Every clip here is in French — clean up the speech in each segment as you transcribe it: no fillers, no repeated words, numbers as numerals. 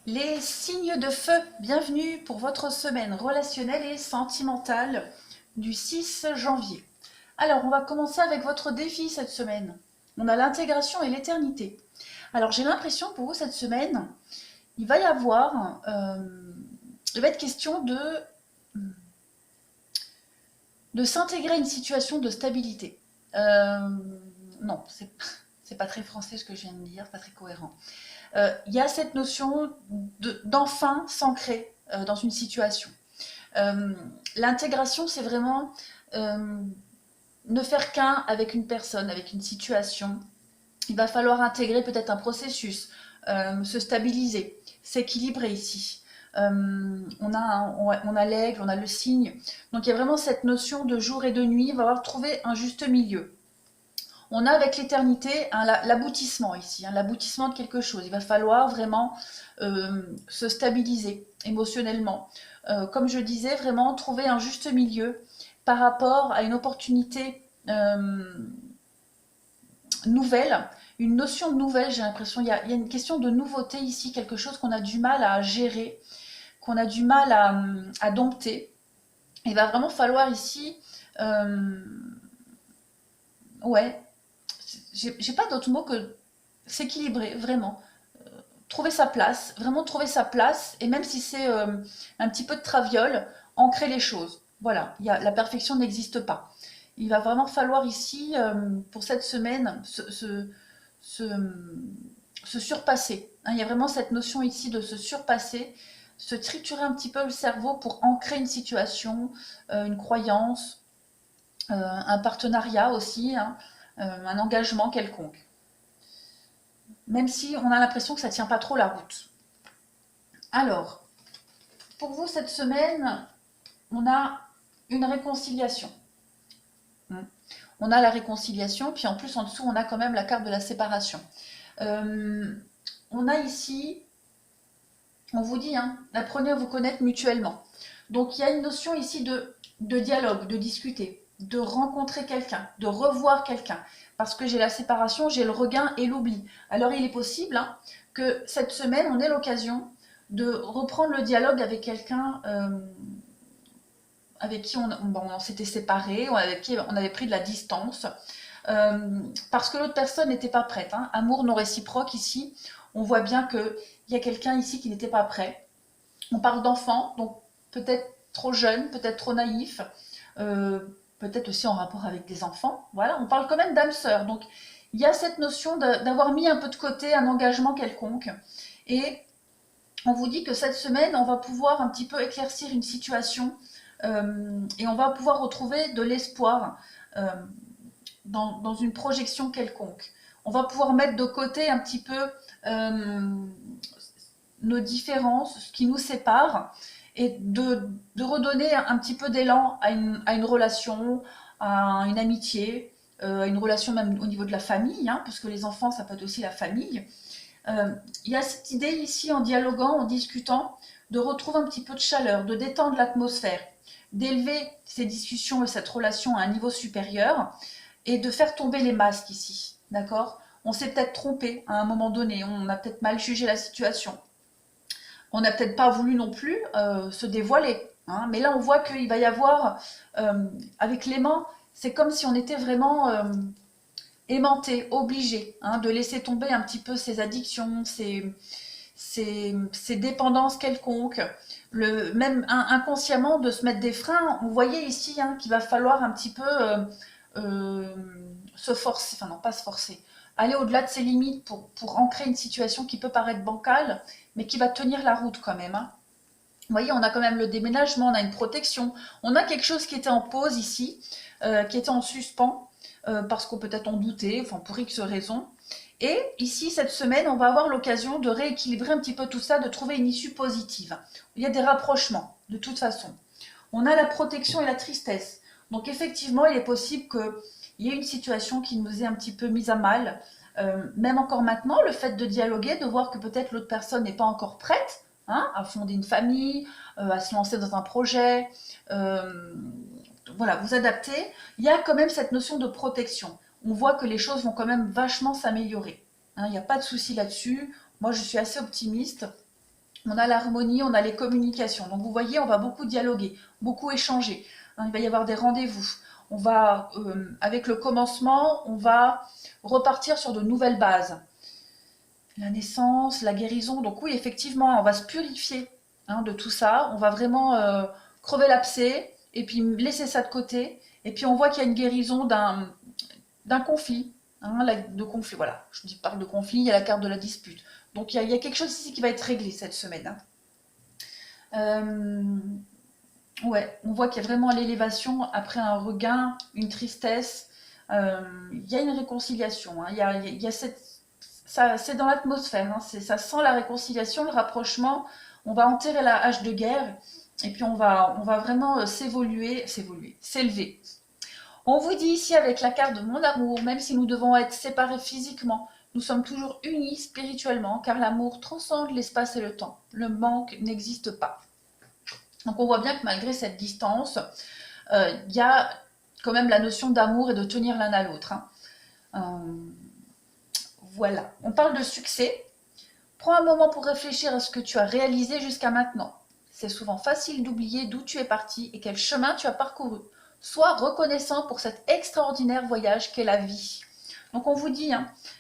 Les signes de feu, bienvenue pour votre semaine relationnelle et sentimentale du 6 janvier. Alors, on va commencer avec votre défi cette semaine. On a l'intégration et l'éternité. Alors, j'ai l'impression pour vous cette semaine, il va y avoir, il va être question de s'intégrer à une situation de stabilité. Non, c'est pas très français ce que je viens de dire, c'est pas très cohérent. Il y a cette notion d'enfin s'ancrer dans une situation. L'intégration, c'est vraiment ne faire qu'un avec une personne, avec une situation. Il va falloir intégrer peut-être un processus, se stabiliser, s'équilibrer ici. On a l'aigle, on a le cygne. Donc il y a vraiment cette notion de jour et de nuit. Il va falloir trouver un juste milieu. On a avec l'éternité l'aboutissement ici, l'aboutissement de quelque chose. Il va falloir vraiment se stabiliser émotionnellement. Comme je disais, vraiment trouver un juste milieu par rapport à une opportunité nouvelle, une notion nouvelle, j'ai l'impression. Il y a une question de nouveauté ici, quelque chose qu'on a du mal à gérer, qu'on a du mal à dompter. Il va vraiment falloir ici, ouais, j'ai pas d'autre mot que s'équilibrer, vraiment. Trouver sa place, vraiment trouver sa place, et même si c'est un petit peu de traviole, ancrer les choses. Voilà, la perfection n'existe pas. Il va vraiment falloir ici, pour cette semaine, se surpasser. Hein, il y a vraiment cette notion ici de se surpasser, se triturer un petit peu le cerveau pour ancrer une situation, une croyance, un partenariat aussi, hein, un engagement quelconque. Même si on a l'impression que ça ne tient pas trop la route. Alors, pour vous cette semaine, on a une réconciliation. On a la réconciliation, puis en plus en dessous, on a quand même la carte de la séparation. On a ici, on vous dit, hein, apprenez à vous connaître mutuellement. Donc il y a une notion ici de dialogue, de discuter, de rencontrer quelqu'un, de revoir quelqu'un. Parce que j'ai la séparation, j'ai le regain et l'oubli. Alors il est possible que cette semaine, on ait l'occasion de reprendre le dialogue avec quelqu'un avec qui on s'était séparé, avec qui on avait pris de la distance, parce que l'autre personne n'était pas prête. Hein. Amour non réciproque ici, on voit bien qu'il y a quelqu'un ici qui n'était pas prêt. On parle d'enfant, donc peut-être trop jeune, peut-être trop naïf, peut-être aussi en rapport avec des enfants. Voilà, on parle quand même d'âme sœur. Donc il y a cette notion d'avoir mis un peu de côté un engagement quelconque. Et on vous dit que cette semaine, on va pouvoir un petit peu éclaircir une situation et on va pouvoir retrouver de l'espoir dans une projection quelconque. On va pouvoir mettre de côté un petit peu nos différences, ce qui nous sépare, et de redonner un petit peu d'élan à une relation, à une amitié, à une relation même au niveau de la famille, hein, parce que les enfants, ça peut être aussi la famille. Il y a cette idée ici, en dialoguant, en discutant, de retrouver un petit peu de chaleur, de détendre l'atmosphère, d'élever ces discussions et cette relation à un niveau supérieur et de faire tomber les masques ici, d'accord? On s'est peut-être trompé à un moment donné, on a peut-être mal jugé la situation, on n'a peut-être pas voulu non plus se dévoiler, hein, mais là on voit qu'il va y avoir, avec l'aimant, c'est comme si on était vraiment aimanté, obligé, hein, de laisser tomber un petit peu ses addictions, ses dépendances quelconques, même inconsciemment de se mettre des freins. On voyait ici hein, qu'il va falloir un petit peu se forcer, enfin non pas se forcer, aller au-delà de ses limites pour ancrer une situation qui peut paraître bancale, mais qui va tenir la route quand même. Hein. Vous voyez, on a quand même le déménagement, on a une protection, on a quelque chose qui était en pause ici, qui était en suspens, parce qu'on peut-être en doutait, enfin pour X raisons. Et ici, cette semaine, on va avoir l'occasion de rééquilibrer un petit peu tout ça, de trouver une issue positive. Il y a des rapprochements, de toute façon. On a la protection et la tristesse. Donc effectivement, il est possible qu'il y ait une situation qui nous ait un petit peu mise à mal. Même encore maintenant, le fait de dialoguer, de voir que peut-être l'autre personne n'est pas encore prête hein, à fonder une famille, à se lancer dans un projet, voilà, vous adapter, il y a quand même cette notion de protection. On voit que les choses vont quand même vachement s'améliorer. Hein, il n'y a pas de souci là-dessus. Moi, je suis assez optimiste. on a l'harmonie, on a les communications. Donc vous voyez, on va beaucoup dialoguer, beaucoup échanger. Hein, il va y avoir des rendez-vous. On va, avec le commencement, on va repartir sur de nouvelles bases. La naissance, la guérison. Donc oui, effectivement, on va se purifier de tout ça. On va vraiment crever l'abcès et puis laisser ça de côté. Et puis on voit qu'il y a une guérison d'un conflit. De conflit, voilà. Je parle de conflit, il y a la carte de la dispute. Donc il y a quelque chose ici qui va être réglé cette semaine. Ouais, on voit qu'il y a vraiment l'élévation après un regain, une tristesse. Il y a une réconciliation. Il y a ça, c'est dans l'atmosphère. Ça sent la réconciliation, le rapprochement. On va enterrer la hache de guerre et puis on va vraiment s'élever. On vous dit ici avec la carte de mon amour, même si nous devons être séparés physiquement, nous sommes toujours unis spirituellement, car l'amour transcende l'espace et le temps. Le manque n'existe pas. Donc on voit bien que malgré cette distance, il y a quand même la notion d'amour et de tenir l'un à l'autre. Voilà, on parle de succès. Prends un moment pour réfléchir à ce que tu as réalisé jusqu'à maintenant. C'est souvent facile d'oublier d'où tu es parti et quel chemin tu as parcouru. Sois reconnaissant pour cet extraordinaire voyage qu'est la vie. Donc on vous dit,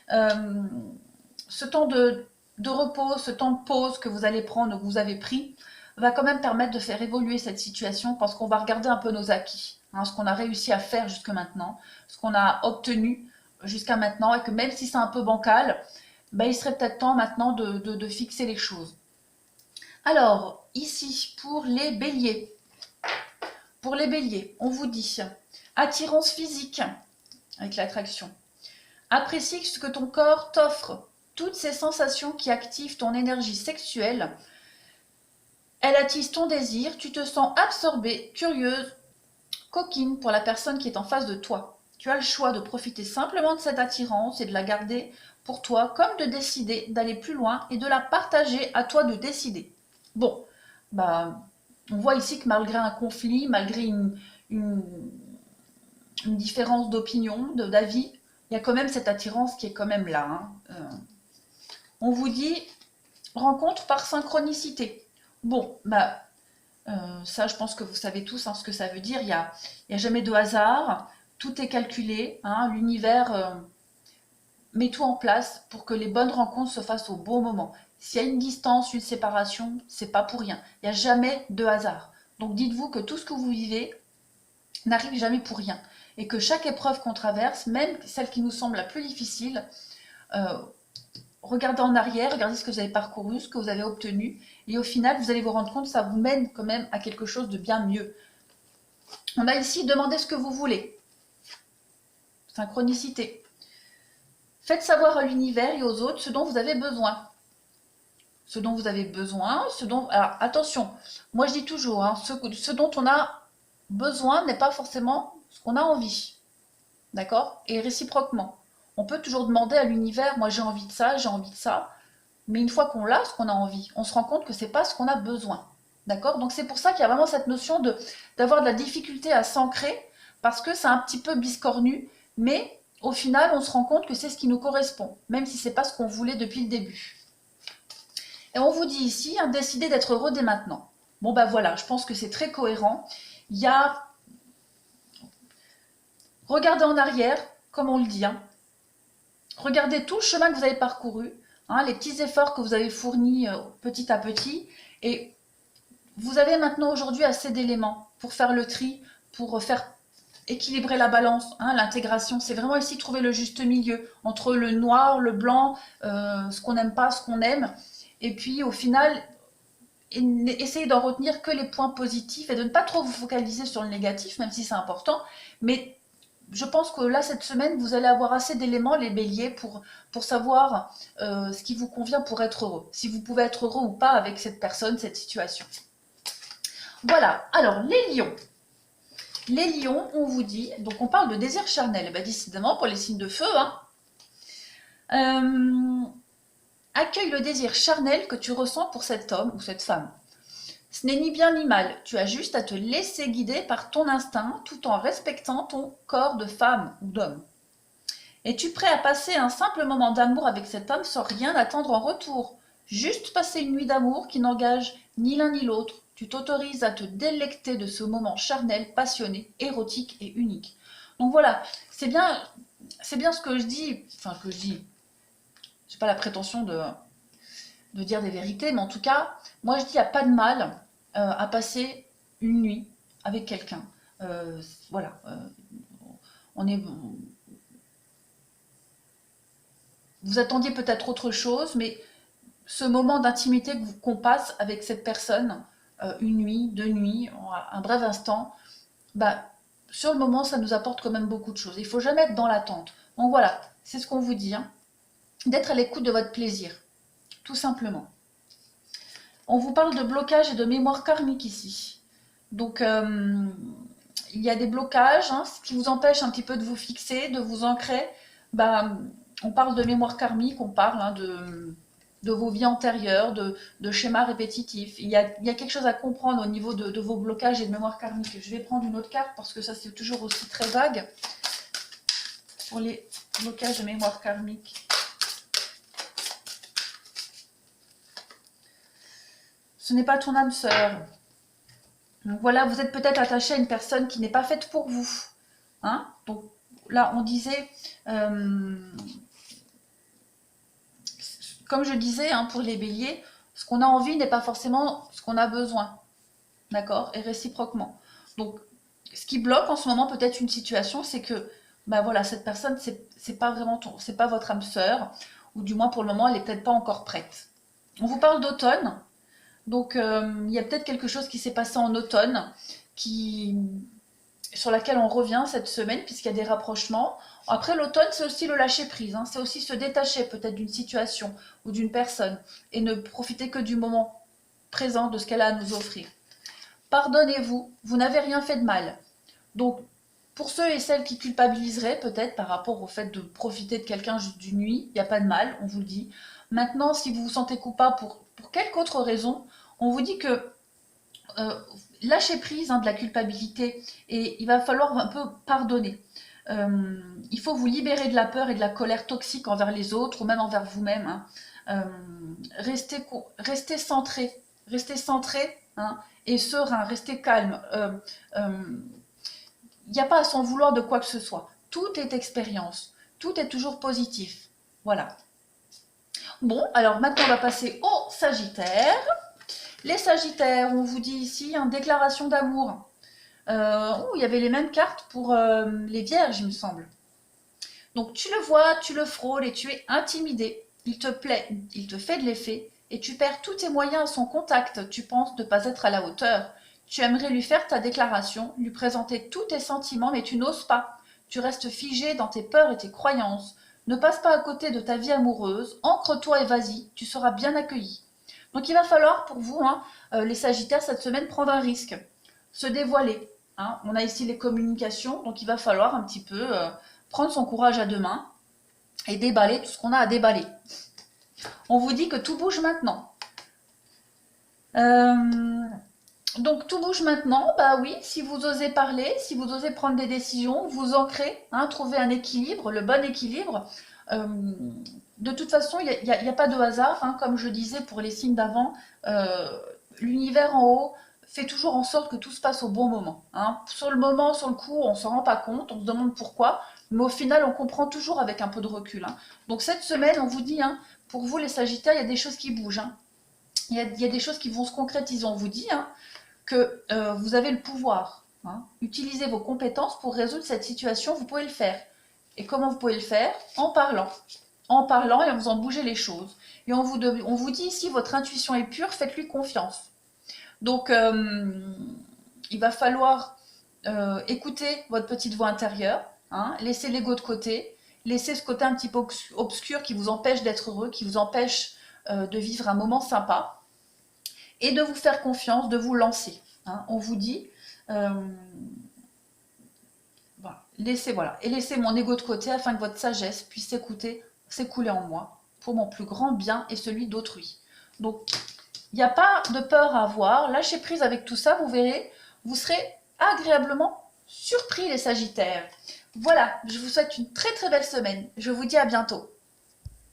ce temps de repos, ce temps de pause que vous allez prendre, que vous avez pris, va quand même permettre de faire évoluer cette situation parce qu'on va regarder un peu nos acquis, ce qu'on a réussi à faire jusque maintenant, ce qu'on a obtenu jusqu'à maintenant et que même si c'est un peu bancal, il serait peut-être temps maintenant de fixer les choses. Alors, ici, pour les béliers, on vous dit attirance physique avec l'attraction. Apprécie ce que ton corps t'offre. Toutes ces sensations qui activent ton énergie sexuelle, elles attisent ton désir. Tu te sens absorbée, curieuse, coquine pour la personne qui est en face de toi. Tu as le choix de profiter simplement de cette attirance et de la garder pour toi, comme de décider d'aller plus loin et de la partager, à toi de décider. Bon, on voit ici que malgré un conflit, malgré une différence d'opinion, d'avis, il y a quand même cette attirance qui est quand même là. On vous dit rencontre par synchronicité. Bon, ça je pense que vous savez tous ce que ça veut dire. Il y a jamais de hasard, tout est calculé. L'univers met tout en place pour que les bonnes rencontres se fassent au bon moment. S'il y a une distance, une séparation, c'est pas pour rien. Il n'y a jamais de hasard. Donc dites-vous que tout ce que vous vivez n'arrive jamais pour rien. Et que chaque épreuve qu'on traverse, même celle qui nous semble la plus difficile, regardez en arrière, regardez ce que vous avez parcouru, ce que vous avez obtenu. Et au final, vous allez vous rendre compte que ça vous mène quand même à quelque chose de bien mieux. On a ici demandé ce que vous voulez. Synchronicité. Faites savoir à l'univers et aux autres ce dont vous avez besoin. Ce dont vous avez besoin, Alors, attention, moi je dis toujours, ce dont on a besoin n'est pas forcément ce qu'on a envie. D'accord? Et réciproquement. On peut toujours demander à l'univers, moi j'ai envie de ça, mais une fois qu'on l'a, ce qu'on a envie, on se rend compte que c'est pas ce qu'on a besoin. D'accord? Donc c'est pour ça qu'il y a vraiment cette notion d'avoir de la difficulté à s'ancrer, parce que c'est un petit peu biscornu, mais au final, on se rend compte que c'est ce qui nous correspond, même si c'est pas ce qu'on voulait depuis le début. Et on vous dit ici, décidez d'être heureux dès maintenant. Bon voilà, je pense que c'est très cohérent. Il y a... Regardez en arrière, comme on le dit. Regardez tout le chemin que vous avez parcouru, les petits efforts que vous avez fournis petit à petit. Et vous avez maintenant aujourd'hui assez d'éléments pour faire le tri, pour faire équilibrer la balance. L'intégration, c'est vraiment ici trouver le juste milieu entre le noir, le blanc, ce qu'on n'aime pas, ce qu'on aime. Et puis au final, essayez d'en retenir que les points positifs et de ne pas trop vous focaliser sur le négatif, même si c'est important. Mais je pense que là, cette semaine, vous allez avoir assez d'éléments, les béliers, pour savoir ce qui vous convient pour être heureux. Si vous pouvez être heureux ou pas avec cette personne, cette situation. Voilà. Alors, les lions. Les lions, on vous dit, donc on parle de désir charnel. Décidément, pour les signes de feu, accueille le désir charnel que tu ressens pour cet homme ou cette femme. Ce n'est ni bien ni mal, tu as juste à te laisser guider par ton instinct tout en respectant ton corps de femme ou d'homme. Es-tu prêt à passer un simple moment d'amour avec cet homme sans rien attendre en retour? Juste passer une nuit d'amour qui n'engage ni l'un ni l'autre. Tu t'autorises à te délecter de ce moment charnel, passionné, érotique et unique. Donc voilà, c'est bien ce que je dis, enfin que je dis. J'ai pas la prétention de dire des vérités, mais en tout cas, moi je dis il n'y a pas de mal à passer une nuit avec quelqu'un. Voilà, on est. Vous attendiez peut-être autre chose, mais ce moment d'intimité qu'on passe avec cette personne, une nuit, deux nuits, un bref instant, bah, sur le moment, ça nous apporte quand même beaucoup de choses. Il ne faut jamais être dans l'attente. Donc voilà, c'est ce qu'on vous dit, hein, d'être à l'écoute de votre plaisir, tout simplement. On vous parle de blocage et de mémoire karmique ici. Donc, il y a des blocages, hein, ce qui vous empêche un petit peu de vous fixer, de vous ancrer. Bah, on parle de mémoire karmique, on parle hein, de vos vies antérieures, de schémas répétitifs. Il y a quelque chose à comprendre au niveau de vos blocages et de mémoire karmique. Je vais prendre une autre carte parce que ça c'est toujours aussi très vague. Pour les blocages de mémoire karmique. Ce n'est pas ton âme sœur. Donc voilà, vous êtes peut-être attaché à une personne qui n'est pas faite pour vous. Hein? Donc là, on disait, comme je disais, hein, pour les béliers, ce qu'on a envie n'est pas forcément ce qu'on a besoin. D'accord? Et réciproquement. Donc, ce qui bloque en ce moment peut-être une situation, c'est que, bah voilà, cette personne, c'est pas vraiment c'est pas votre âme sœur, ou du moins pour le moment, elle n'est peut-être pas encore prête. On vous parle d'automne. Donc, il y a peut-être quelque chose qui s'est passé en automne sur laquelle on revient cette semaine, puisqu'il y a des rapprochements. Après, l'automne, c'est aussi le lâcher-prise. Hein, c'est aussi se détacher peut-être d'une situation ou d'une personne et ne profiter que du moment présent, de ce qu'elle a à nous offrir. Pardonnez-vous, vous n'avez rien fait de mal. Donc, pour ceux et celles qui culpabiliseraient peut-être par rapport au fait de profiter de quelqu'un d'une nuit, il n'y a pas de mal, on vous le dit. Maintenant, si vous vous sentez coupable pour quelque autre raison, on vous dit que lâchez prise hein, de la culpabilité et il va falloir un peu pardonner. Il faut vous libérer de la peur et de la colère toxique envers les autres ou même envers vous-même. Hein. Restez centré hein, et serein, restez calme. Il n'y a pas à s'en vouloir de quoi que ce soit. Tout est expérience, tout est toujours positif. Voilà. Bon, alors maintenant on va passer au Sagittaire. Les Sagittaires, on vous dit ici, une déclaration d'amour. Il y avait les mêmes cartes pour les Vierges, il me semble. Donc tu le vois, tu le frôles et tu es intimidé. Il te plaît, il te fait de l'effet et tu perds tous tes moyens à son contact. Tu penses ne pas être à la hauteur. Tu aimerais lui faire ta déclaration, lui présenter tous tes sentiments, mais tu n'oses pas. Tu restes figé dans tes peurs et tes croyances. Ne passe pas à côté de ta vie amoureuse. Ancre-toi et vas-y, tu seras bien accueilli. Donc il va falloir pour vous, hein, les Sagittaires, cette semaine, prendre un risque. Se dévoiler. Hein. On a ici les communications, donc il va falloir un petit peu prendre son courage à deux mains et déballer tout ce qu'on a à déballer. On vous dit que tout bouge maintenant. Donc tout bouge maintenant, bah oui, si vous osez parler, si vous osez prendre des décisions, vous ancrez, hein, trouver un équilibre, le bon équilibre. De toute façon, il n'y a pas de hasard, hein, comme je disais pour les signes d'avant, l'univers en haut fait toujours en sorte que tout se passe au bon moment. Hein. Sur le moment, sur le coup, on ne s'en rend pas compte, on se demande pourquoi, mais au final, on comprend toujours avec un peu de recul. Hein. Donc cette semaine, on vous dit, hein, pour vous les Sagittaires, il y a des choses qui bougent. Hein. Il y a des choses qui vont se concrétiser. On vous dit hein, que vous avez le pouvoir. Hein. Utilisez vos compétences pour résoudre cette situation, vous pouvez le faire. Et comment vous pouvez le faire? En parlant. En parlant et en faisant bouger les choses. Et on vous dit ici, votre intuition est pure, faites-lui confiance. Donc, il va falloir écouter votre petite voix intérieure, hein, laisser l'ego de côté, laisser ce côté un petit peu obscur qui vous empêche d'être heureux, qui vous empêche de vivre un moment sympa, et de vous faire confiance, de vous lancer. Hein. On vous dit, laissez mon ego de côté afin que votre sagesse puisse s'écouler en moi pour mon plus grand bien et celui d'autrui. Donc, il n'y a pas de peur à avoir. Lâchez prise avec tout ça, vous verrez, vous serez agréablement surpris les Sagittaires. Voilà, je vous souhaite une très très belle semaine. Je vous dis à bientôt.